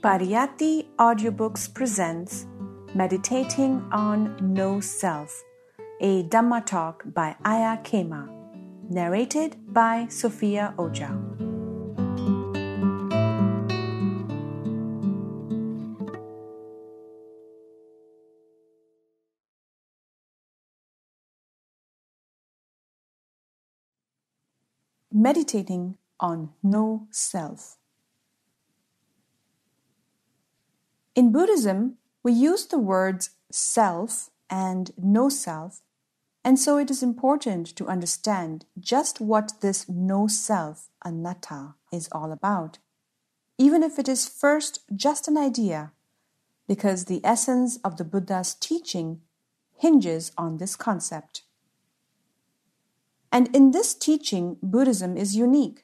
Pariyatti Audiobooks presents Meditating on No Self, a Dhamma talk by Ayya Khema, narrated by Sophia Oja. Meditating on No Self. In Buddhism, we use the words self and no self, and so it is important to understand just what this no self, anatta, is all about, even if it is first just an idea, because the essence of the Buddha's teaching hinges on this concept. And in this teaching, Buddhism is unique.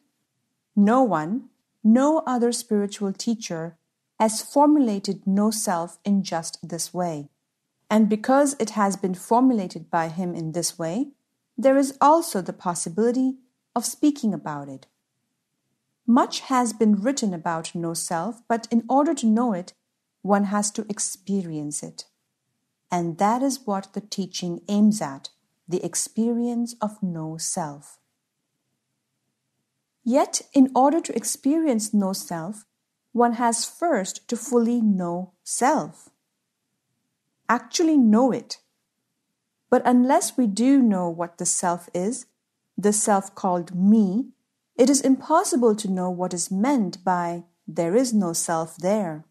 No other spiritual teacher has formulated no self in just this way. And because it has been formulated by him in this way, there is also the possibility of speaking about it. Much has been written about no self, but in order to know it, one has to experience it. And that is what the teaching aims at, the experience of no self. Yet, in order to experience no self, one has first to fully know self. Actually know it. But unless we do know what the self is, the self called me, it is impossible to know what is meant by there is no self there.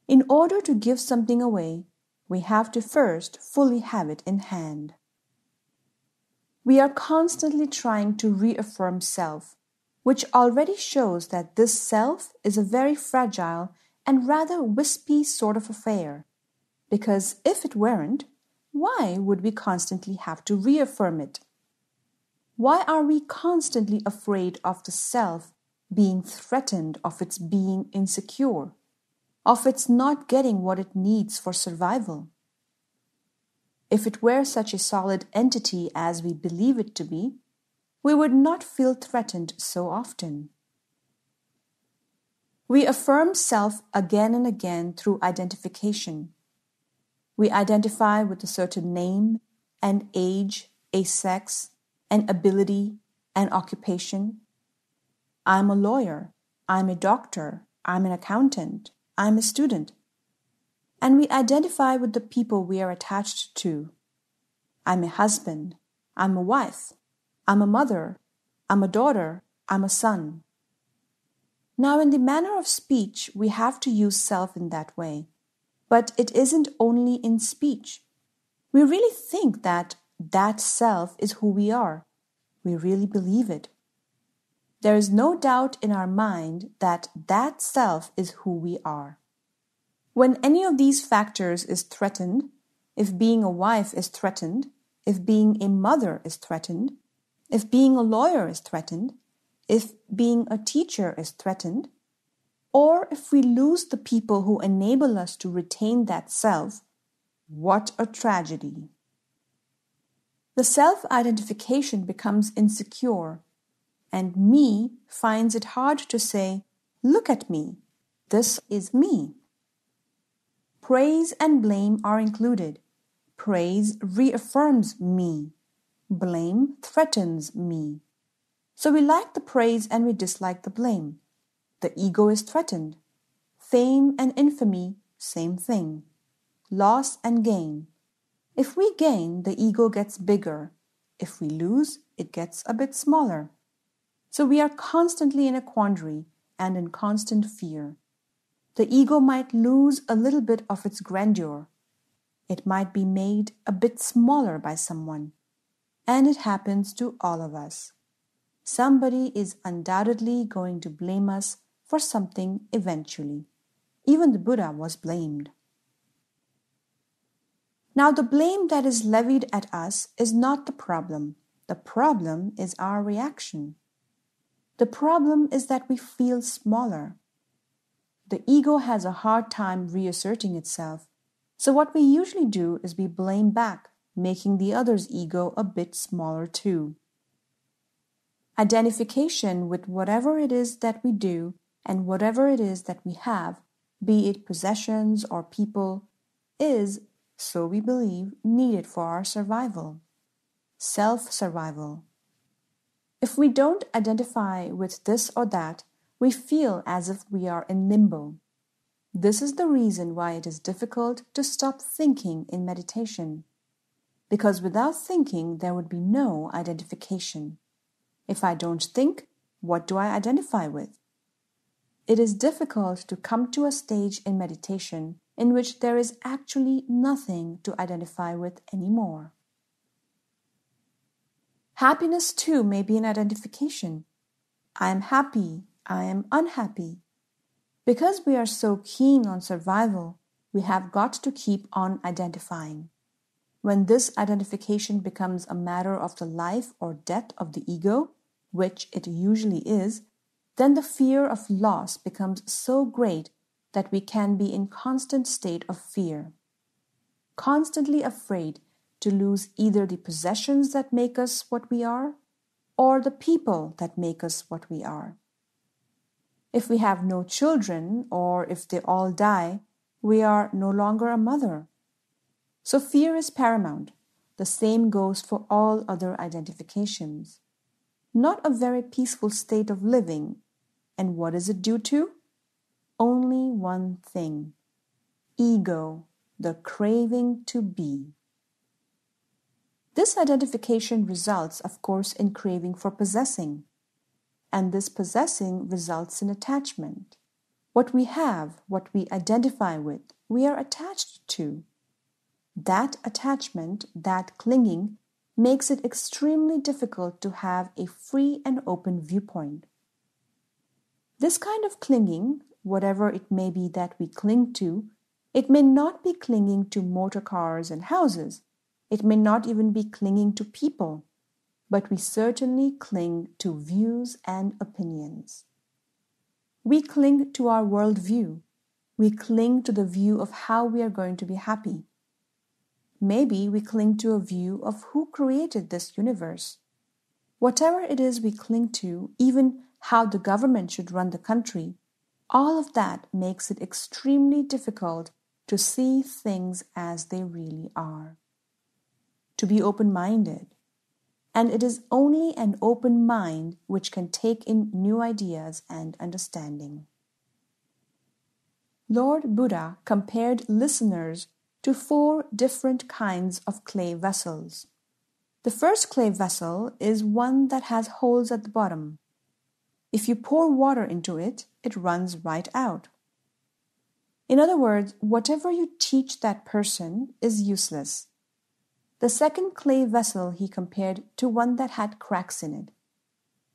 In order to give something away, we have to first fully have it in hand. We are constantly trying to reaffirm self, which already shows that this self is a very fragile and rather wispy sort of affair, because if it weren't, why would we constantly have to reaffirm it? Why are we constantly afraid of the self being threatened, of its being insecure, of its not getting what it needs for survival? If it were such a solid entity as we believe it to be, we would not feel threatened so often. We affirm self again and again through identification. We identify with a certain name, an age, a sex, an ability, an occupation. I'm a lawyer, I'm a doctor, I'm an accountant, I'm a student. And we identify with the people we are attached to. I'm a husband, I'm a wife, I'm a mother, I'm a daughter, I'm a son. Now, in the manner of speech, we have to use self in that way. But it isn't only in speech. We really think that self is who we are. We really believe it. There is no doubt in our mind that self is who we are. When any of these factors is threatened, if being a wife is threatened, if being a mother is threatened, if being a lawyer is threatened, if being a teacher is threatened, or if we lose the people who enable us to retain that self, what a tragedy. The self-identification becomes insecure, and me finds it hard to say, look at me, this is me. Praise and blame are included. Praise reaffirms me. Blame threatens me. So we like the praise and we dislike the blame. The ego is threatened. Fame and infamy, same thing. Loss and gain. If we gain, the ego gets bigger. If we lose, it gets a bit smaller. So we are constantly in a quandary and in constant fear. The ego might lose a little bit of its grandeur. It might be made a bit smaller by someone. And it happens to all of us. Somebody is undoubtedly going to blame us for something eventually. Even the Buddha was blamed. Now, the blame that is levied at us is not the problem. The problem is our reaction. The problem is that we feel smaller. The ego has a hard time reasserting itself. So what we usually do is we blame back, making the other's ego a bit smaller too. Identification with whatever it is that we do and whatever it is that we have, be it possessions or people, is, so we believe, needed for our survival. Self-survival. If we don't identify with this or that, we feel as if we are in limbo. This is the reason why it is difficult to stop thinking in meditation. Because without thinking, there would be no identification. If I don't think, what do I identify with? It is difficult to come to a stage in meditation in which there is actually nothing to identify with anymore. Happiness too may be an identification. I am happy, I am unhappy. Because we are so keen on survival, we have got to keep on identifying. When this identification becomes a matter of the life or death of the ego, which it usually is, then the fear of loss becomes so great that we can be in constant state of fear, constantly afraid to lose either the possessions that make us what we are or the people that make us what we are. If we have no children or if they all die, we are no longer a mother. So fear is paramount. The same goes for all other identifications. Not a very peaceful state of living. And what is it due to? Only one thing. Ego, the craving to be. This identification results, of course, in craving for possessing. And this possessing results in attachment. What we have, what we identify with, we are attached to. That attachment, that clinging, makes it extremely difficult to have a free and open viewpoint. This kind of clinging, whatever it may be that we cling to, it may not be clinging to motor cars and houses. It may not even be clinging to people, but we certainly cling to views and opinions. We cling to our worldview. We cling to the view of how we are going to be happy. Maybe we cling to a view of who created this universe. Whatever it is we cling to, even how the government should run the country, all of that makes it extremely difficult to see things as they really are. To be open-minded. And it is only an open mind which can take in new ideas and understanding. Lord Buddha compared listeners to 4 different kinds of clay vessels. The first clay vessel is one that has holes at the bottom. If you pour water into it, it runs right out. In other words, whatever you teach that person is useless. The second clay vessel he compared to one that had cracks in it.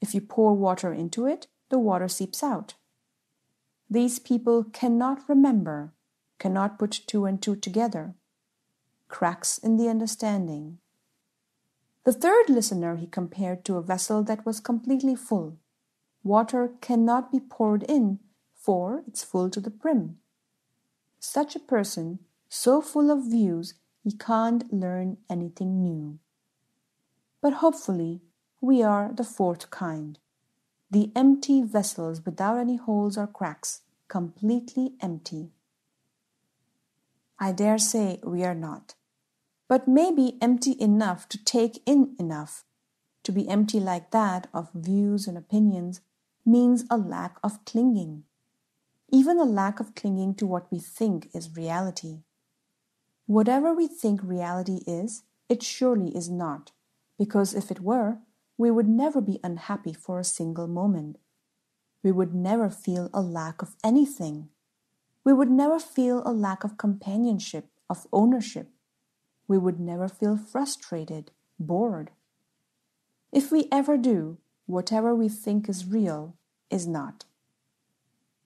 If you pour water into it, the water seeps out. These people cannot remember, cannot put 2 and 2 together. Cracks in the understanding. The third listener he compared to a vessel that was completely full. Water cannot be poured in, for it's full to the brim. Such a person, so full of views, he can't learn anything new. But hopefully, we are the 4th kind. The empty vessels without any holes or cracks, completely empty. I dare say we are not. But maybe empty enough to take in enough. To be empty like that of views and opinions means a lack of clinging. Even a lack of clinging to what we think is reality. Whatever we think reality is, it surely is not, because if it were, we would never be unhappy for a single moment. We would never feel a lack of anything. We would never feel a lack of companionship, of ownership. We would never feel frustrated, bored. If we ever do, whatever we think is real is not.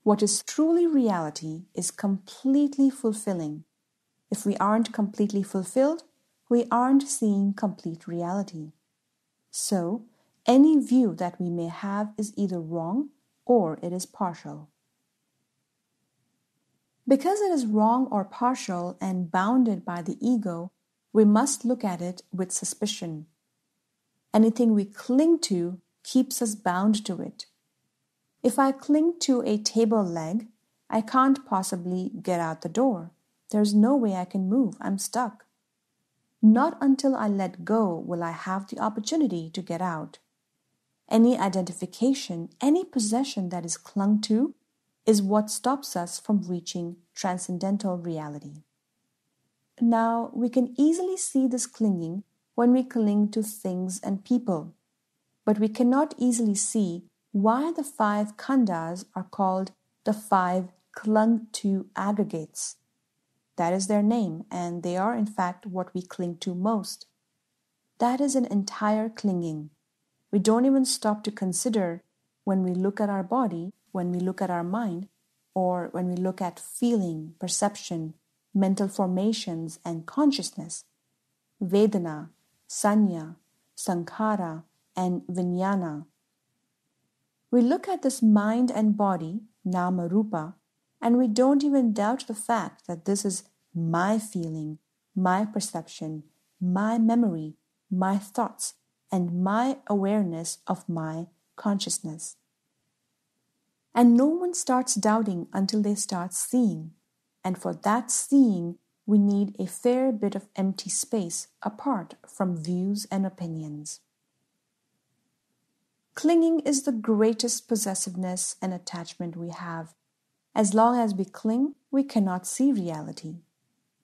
What is truly reality is completely fulfilling. If we aren't completely fulfilled, we aren't seeing complete reality. So, any view that we may have is either wrong or it is partial. Because it is wrong or partial and bounded by the ego, we must look at it with suspicion. Anything we cling to keeps us bound to it. If I cling to a table leg, I can't possibly get out the door. There's no way I can move. I'm stuck. Not until I let go will I have the opportunity to get out. Any identification, any possession that is clung to, is what stops us from reaching transcendental reality. Now, we can easily see this clinging when we cling to things and people, but we cannot easily see why the 5 khandhas are called the 5 clung-to aggregates. That is their name, and they are in fact what we cling to most. That is an entire clinging. We don't even stop to consider when we look at our body, when we look at our mind, or when we look at feeling, perception, mental formations, and consciousness, Vedana, Sanya, Sankhara, and Vijnana. We look at this mind and body, Nama Rupa, and we don't even doubt the fact that this is my feeling, my perception, my memory, my thoughts, and my awareness of my consciousness. And no one starts doubting until they start seeing. And for that seeing, we need a fair bit of empty space apart from views and opinions. Clinging is the greatest possessiveness and attachment we have. As long as we cling, we cannot see reality.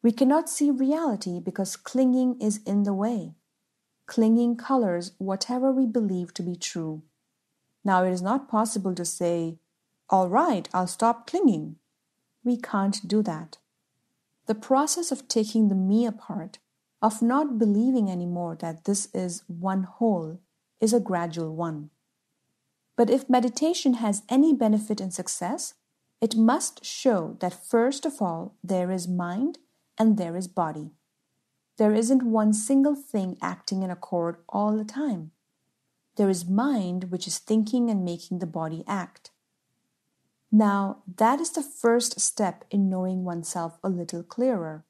We cannot see reality because clinging is in the way. Clinging colors whatever we believe to be true. Now, it is not possible to say, "All right, I'll stop clinging." We can't do that. The process of taking the me apart, of not believing anymore that this is one whole, is a gradual one. But if meditation has any benefit and success, it must show that first of all there is mind and there is body. There isn't one single thing acting in accord all the time. There is mind which is thinking and making the body act. Now, that is the first step in knowing oneself a little clearer.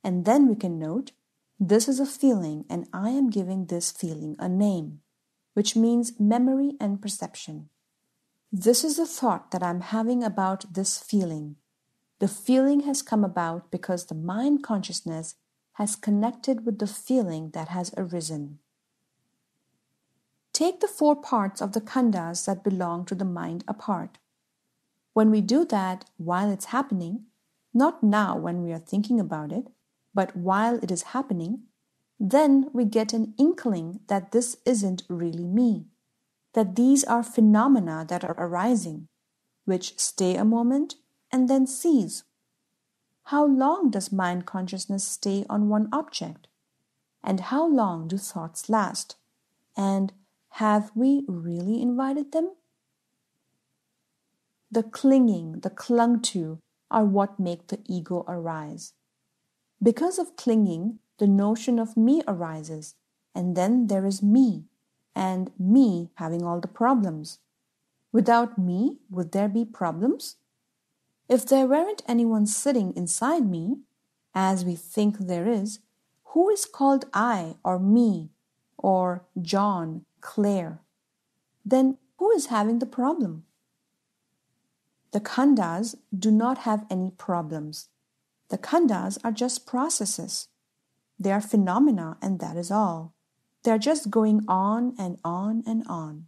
And then we can note, this is a feeling and I am giving this feeling a name, which means memory and perception. This is the thought that I'm having about this feeling. The feeling has come about because the mind consciousness has connected with the feeling that has arisen. Take the 4 parts of the khandhas that belong to the mind apart. When we do that while it's happening, not now when we are thinking about it, but while it is happening, then we get an inkling that this isn't really me, that these are phenomena that are arising, which stay a moment and then cease. How long does mind consciousness stay on one object? And how long do thoughts last? And have we really invited them? The clinging, the clung to, are what make the ego arise. Because of clinging, the notion of me arises, and then there is me, and me having all the problems. Without me, would there be problems? If there weren't anyone sitting inside me, as we think there is, who is called I or me or John, Claire? Then who is having the problem? The khandhas do not have any problems. The khandhas are just processes. They are phenomena and that is all. They are just going on and on and on.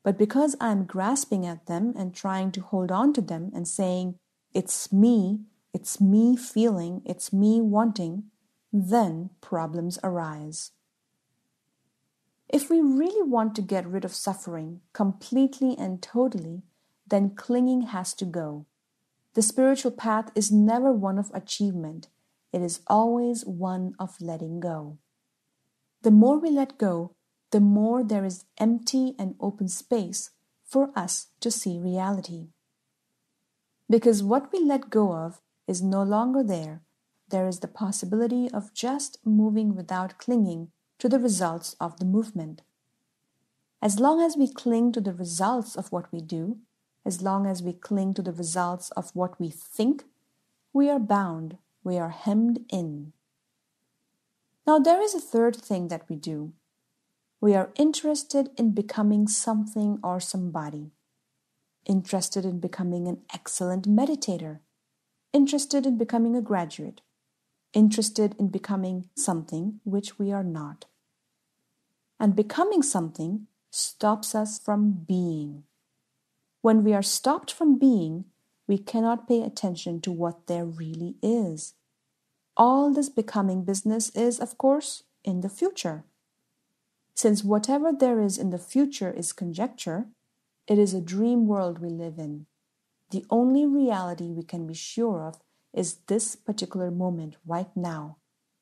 But because I am grasping at them and trying to hold on to them and saying, it's me feeling, it's me wanting, then problems arise. If we really want to get rid of suffering completely and totally, then clinging has to go. The spiritual path is never one of achievement. It is always one of letting go. The more we let go, the more there is empty and open space for us to see reality. Because what we let go of is no longer there. There is the possibility of just moving without clinging to the results of the movement. As long as we cling to the results of what we do, as long as we cling to the results of what we think, we are bound, we are hemmed in. Now there is a third thing that we do. We are interested in becoming something or somebody, interested in becoming an excellent meditator, interested in becoming a graduate, interested in becoming something which we are not. And becoming something stops us from being. When we are stopped from being, we cannot pay attention to what there really is. All this becoming business is, of course, in the future. Since whatever there is in the future is conjecture, it is a dream world we live in. The only reality we can be sure of is this particular moment right now.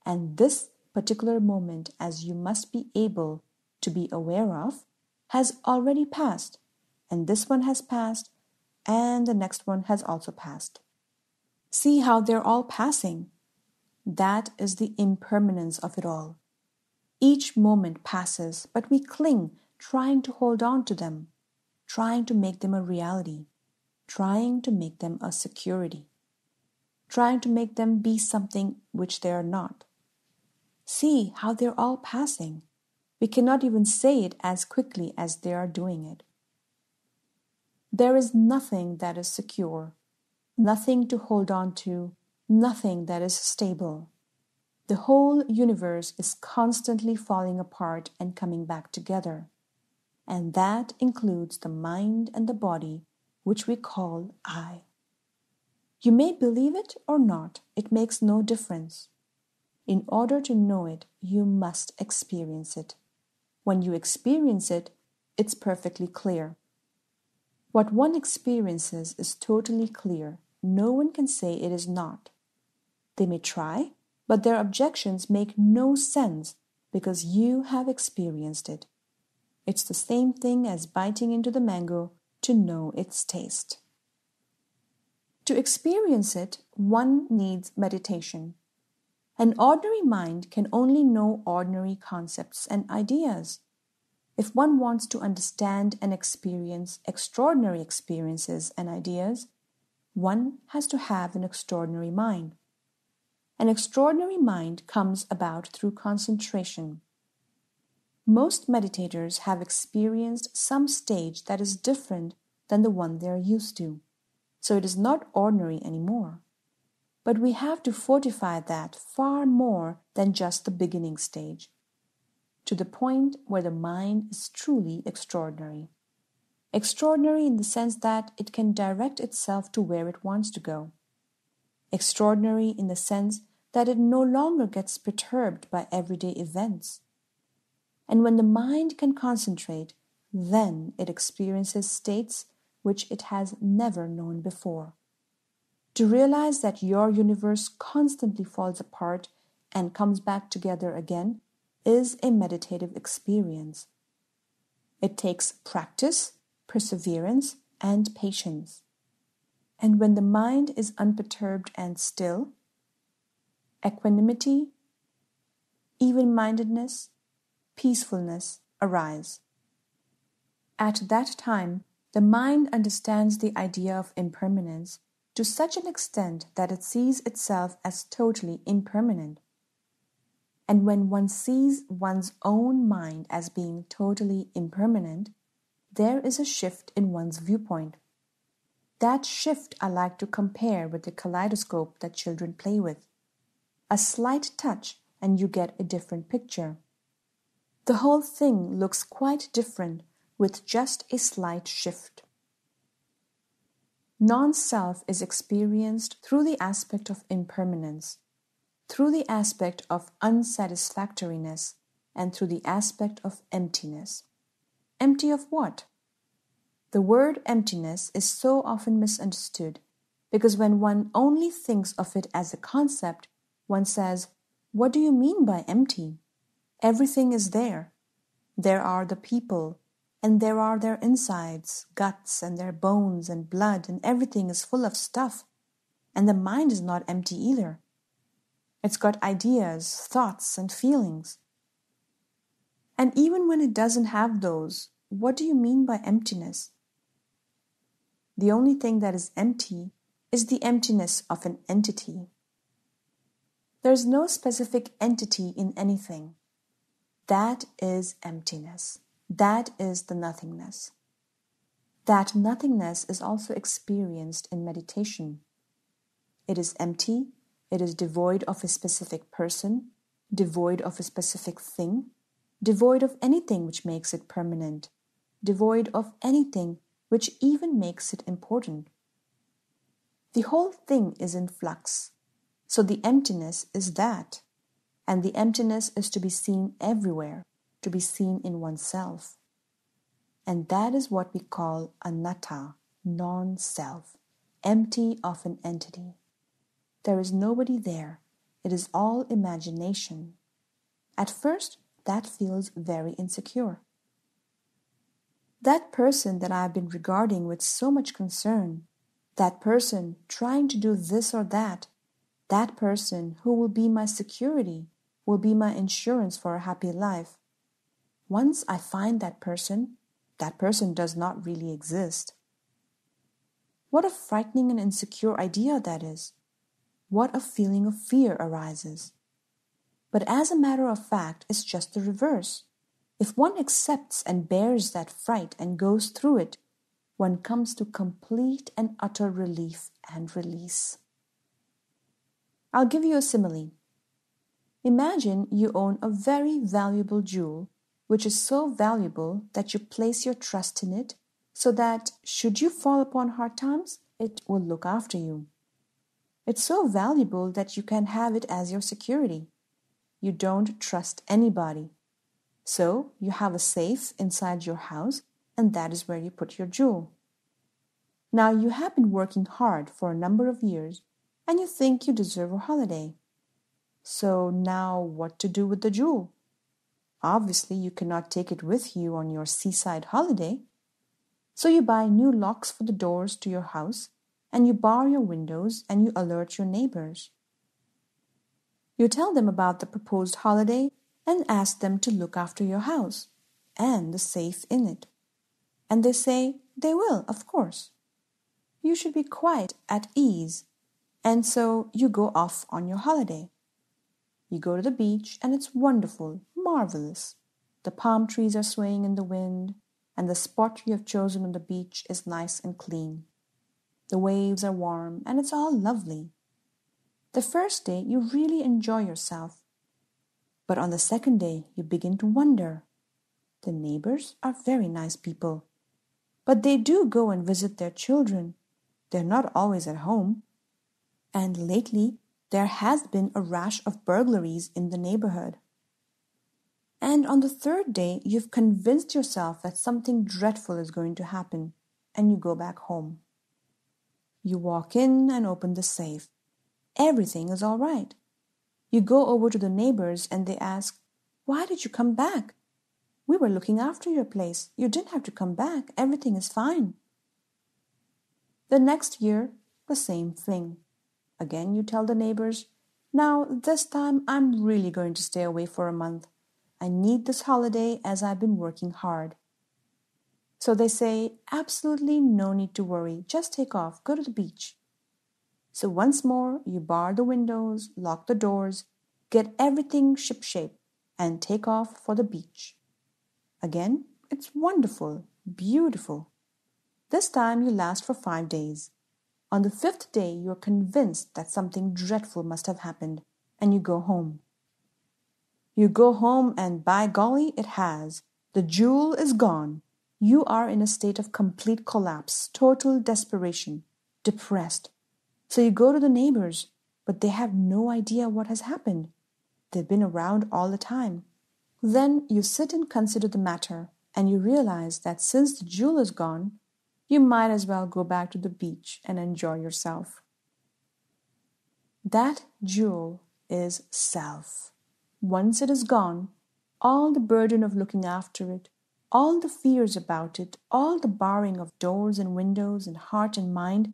And this particular moment, as you must be able to be aware of, has already passed. And this one has passed, and the next one has also passed. See how they're all passing. That is the impermanence of it all. Each moment passes, but we cling, trying to hold on to them, trying to make them a reality, trying to make them a security, trying to make them be something which they are not. See how they're all passing. We cannot even say it as quickly as they are doing it. There is nothing that is secure, nothing to hold on to, nothing that is stable. The whole universe is constantly falling apart and coming back together. And that includes the mind and the body, which we call I. You may believe it or not, it makes no difference. In order to know it, you must experience it. When you experience it, it's perfectly clear. What one experiences is totally clear. No one can say it is not. They may try, but their objections make no sense because you have experienced it. It's the same thing as biting into the mango to know its taste. To experience it, one needs meditation. An ordinary mind can only know ordinary concepts and ideas. If one wants to understand and experience extraordinary experiences and ideas, one has to have an extraordinary mind. An extraordinary mind comes about through concentration. Most meditators have experienced some stage that is different than the one they are used to, so it is not ordinary anymore. But we have to fortify that far more than just the beginning stage, to the point where the mind is truly extraordinary. Extraordinary in the sense that it can direct itself to where it wants to go. Extraordinary in the sense that it no longer gets perturbed by everyday events. And when the mind can concentrate, then it experiences states which it has never known before. To realize that your universe constantly falls apart and comes back together again is a meditative experience. It takes practice, perseverance, and patience. And when the mind is unperturbed and still, equanimity, even-mindedness, peacefulness arise. At that time, the mind understands the idea of impermanence to such an extent that it sees itself as totally impermanent. And when one sees one's own mind as being totally impermanent, there is a shift in one's viewpoint. That shift I like to compare with the kaleidoscope that children play with. A slight touch and you get a different picture. The whole thing looks quite different with just a slight shift. Non-self is experienced through the aspect of impermanence, through the aspect of unsatisfactoriness, and through the aspect of emptiness. Empty of what? The word emptiness is so often misunderstood because when one only thinks of it as a concept, one says, "What do you mean by empty? Everything is there. There are the people, and there are their insides, guts, and their bones and blood, and everything is full of stuff. And the mind is not empty either. It's got ideas, thoughts, and feelings. And even when it doesn't have those, what do you mean by emptiness? The only thing that is empty is the emptiness of an entity. There is no specific entity in anything. That is emptiness. That is the nothingness. That nothingness is also experienced in meditation. It is empty, it is devoid of a specific person, devoid of a specific thing, devoid of anything which makes it permanent, devoid of anything which even makes it important. The whole thing is in flux, so the emptiness is that, and the emptiness is to be seen everywhere, to be seen in oneself. And that is what we call anatta, non-self, empty of an entity. There is nobody there. It is all imagination. At first, that feels very insecure. That person that I have been regarding with so much concern, that person trying to do this or that person who will be my security, will be my insurance for a happy life. Once I find that person does not really exist. What a frightening and insecure idea that is. What a feeling of fear arises. But as a matter of fact, it's just the reverse. If one accepts and bears that fright and goes through it, one comes to complete and utter relief and release. I'll give you a simile. Imagine you own a very valuable jewel, which is so valuable that you place your trust in it, so that should you fall upon hard times, it will look after you. It's so valuable that you can have it as your security. You don't trust anybody. So you have a safe inside your house, and that is where you put your jewel. Now you have been working hard for a number of years, and you think you deserve a holiday. So now what to do with the jewel? Obviously, you cannot take it with you on your seaside holiday. So you buy new locks for the doors to your house, and you bar your windows, and you alert your neighbors. You tell them about the proposed holiday and ask them to look after your house and the safe in it. And they say they will, of course. You should be quite at ease, and so you go off on your holiday. You go to the beach, and it's wonderful, marvelous. The palm trees are swaying in the wind, and the spot you have chosen on the beach is nice and clean. The waves are warm, and it's all lovely. The first day, you really enjoy yourself. But on the second day, you begin to wonder. The neighbors are very nice people, but they do go and visit their children. They're not always at home. And lately, there has been a rash of burglaries in the neighborhood. And on the third day, you've convinced yourself that something dreadful is going to happen, and you go back home. You walk in and open the safe. Everything is all right. You go over to the neighbors and they ask, "Why did you come back? We were looking after your place. You didn't have to come back. Everything is fine." The next year, the same thing. Again, you tell the neighbors, "Now, this time I'm really going to stay away for a month. I need this holiday as I've been working hard." So they say, "Absolutely no need to worry. Just take off. Go to the beach." So once more, you bar the windows, lock the doors, get everything shipshape, and take off for the beach. Again, it's wonderful, beautiful. This time you last for 5 days. On the 5th day, you are convinced that something dreadful must have happened, and you go home. You go home, and by golly, it has. The jewel is gone. You are in a state of complete collapse, total desperation, depressed. So you go to the neighbors, but they have no idea what has happened. They've been around all the time. Then you sit and consider the matter, and you realize that since the jewel is gone, you might as well go back to the beach and enjoy yourself. That jewel is self. Once it is gone, all the burden of looking after it, all the fears about it, all the barring of doors and windows and heart and mind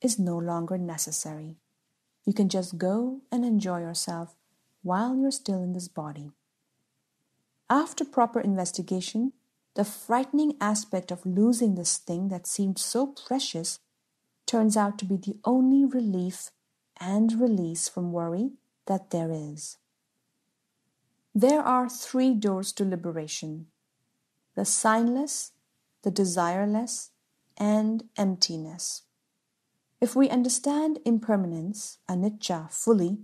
is no longer necessary. You can just go and enjoy yourself while you're still in this body. After proper investigation, the frightening aspect of losing this thing that seemed so precious turns out to be the only relief and release from worry that there is. There are 3 doors to liberation: the signless, the desireless, and emptiness. If we understand impermanence, anicca, fully,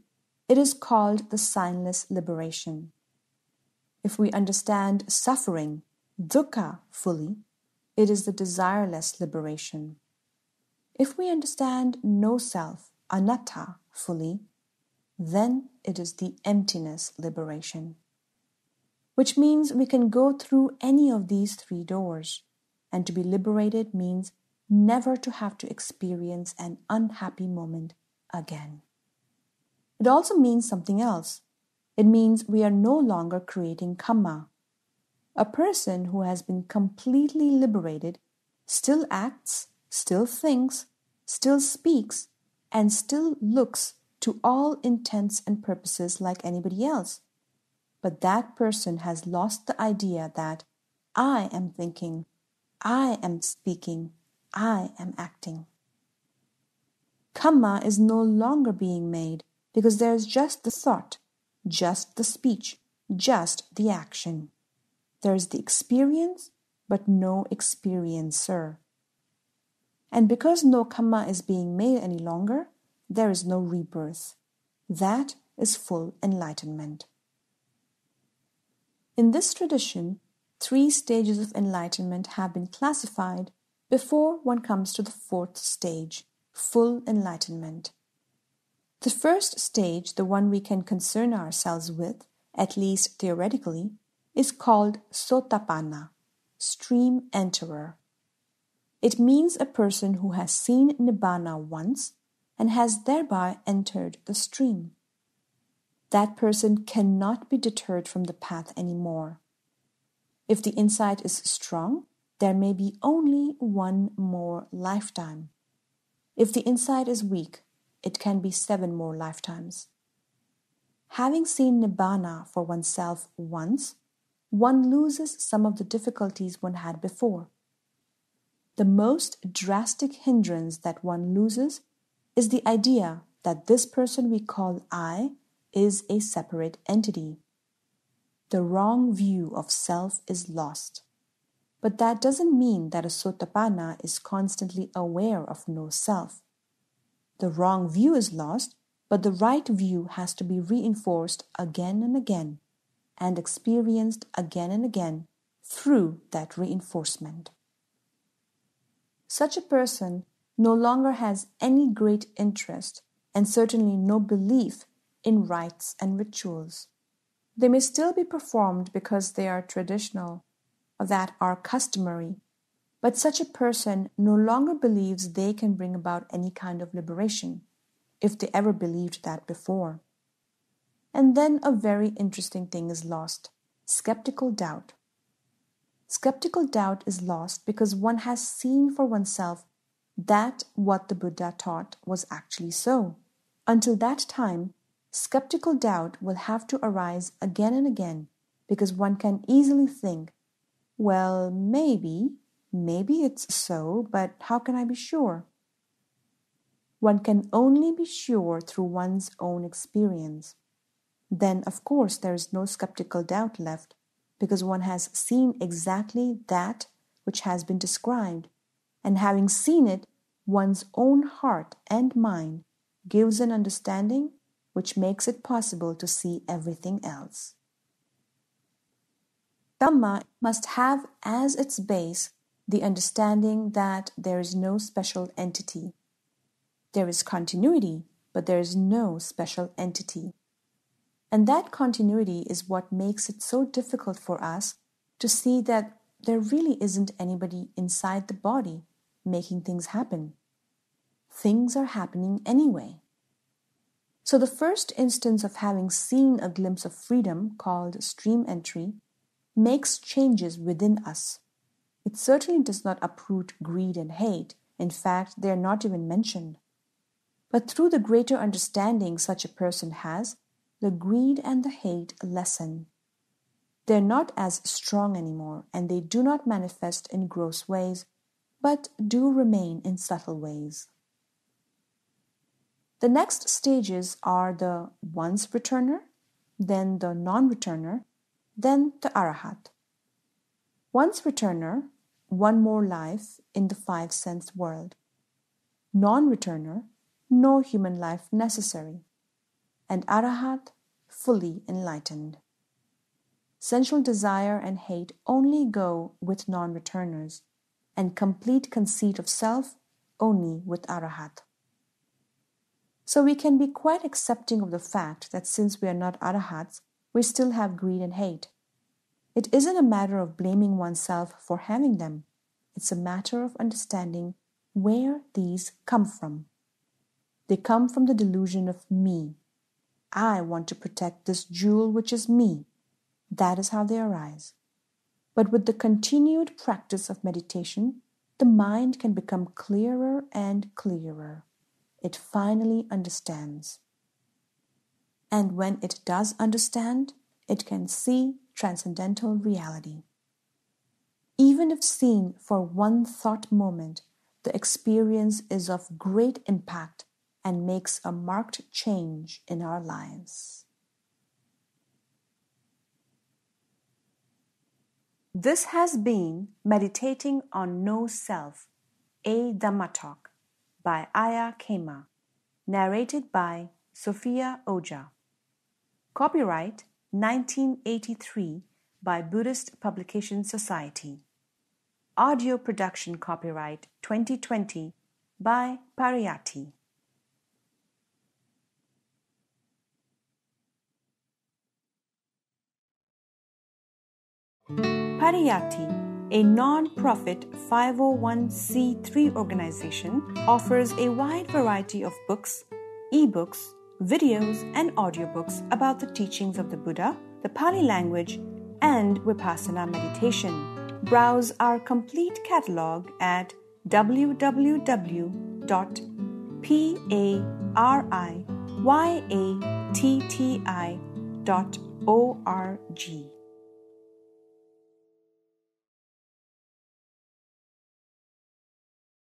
it is called the signless liberation. If we understand suffering, dukkha, fully, it is the desireless liberation. If we understand no self, anatta, fully, then it is the emptiness liberation. Which means we can go through any of these 3 doors, and to be liberated means never to have to experience an unhappy moment again. It also means something else. It means we are no longer creating karma. A person who has been completely liberated still acts, still thinks, still speaks, and still looks to all intents and purposes like anybody else. But that person has lost the idea that I am thinking, I am speaking, I am acting. Karma is no longer being made because there is just the thought, just the speech, just the action. There is the experience, but no experiencer. And because no karma is being made any longer, there is no rebirth. That is full enlightenment. In this tradition, 3 stages of enlightenment have been classified before one comes to the 4th stage, full enlightenment. The first stage, the one we can concern ourselves with, at least theoretically, is called Sotapanna, stream enterer. It means a person who has seen Nibbana once and has thereby entered the stream. That person cannot be deterred from the path anymore. If the insight is strong, there may be only 1 more lifetime. If the insight is weak, it can be 7 more lifetimes. Having seen Nibbana for oneself once, one loses some of the difficulties one had before. The most drastic hindrance that one loses is the idea that this person we call I is a separate entity. The wrong view of self is lost. But that doesn't mean that a Sotapanna is constantly aware of no self. The wrong view is lost, but the right view has to be reinforced again and again, and experienced again and again through that reinforcement. Such a person no longer has any great interest and certainly no belief in rites and rituals. They may still be performed because they are traditional or that are customary, but such a person no longer believes they can bring about any kind of liberation, if they ever believed that before. And then a very interesting thing is lost: skeptical doubt. Skeptical doubt is lost because one has seen for oneself that what the Buddha taught was actually so. Until that time, skeptical doubt will have to arise again and again because one can easily think, well, maybe it's so, but how can I be sure? One can only be sure through one's own experience. Then, of course, there is no skeptical doubt left because one has seen exactly that which has been described, and having seen it, one's own heart and mind gives an understanding which makes it possible to see everything else. Dhamma must have as its base the understanding that there is no special entity. There is continuity, but there is no special entity. And that continuity is what makes it so difficult for us to see that there really isn't anybody inside the body making things happen. Things are happening anyway. So the first instance of having seen a glimpse of freedom, called stream entry, makes changes within us. It certainly does not uproot greed and hate. In fact, they are not even mentioned. But through the greater understanding such a person has, the greed and the hate lessen. They are not as strong anymore, and they do not manifest in gross ways, but do remain in subtle ways. The next stages are the once returner, then the non-returner, then the Arahat. Once returner, one more life in the five-sense world. Non-returner, no human life necessary. And Arahat, fully enlightened. Sensual desire and hate only go with non-returners, and complete conceit of self only with Arahat. So we can be quite accepting of the fact that since we are not Arahats, we still have greed and hate. It isn't a matter of blaming oneself for having them. It's a matter of understanding where these come from. They come from the delusion of me. I want to protect this jewel which is me. That is how they arise. But with the continued practice of meditation, the mind can become clearer and clearer. It finally understands. And when it does understand, it can see transcendental reality. Even if seen for one thought moment, the experience is of great impact and makes a marked change in our lives. This has been Meditating on No Self, a Dhamma talk by Ayya Khema, narrated by Sophia Oja. Copyright 1983 by Buddhist Publication Society. Audio production copyright 2020 by Pariyatti. Pariyatti, a non-profit 501c3 organization, offers a wide variety of books, e-books, videos, and audiobooks about the teachings of the Buddha, the Pali language, and Vipassana meditation. Browse our complete catalog at www.pariyatti.org.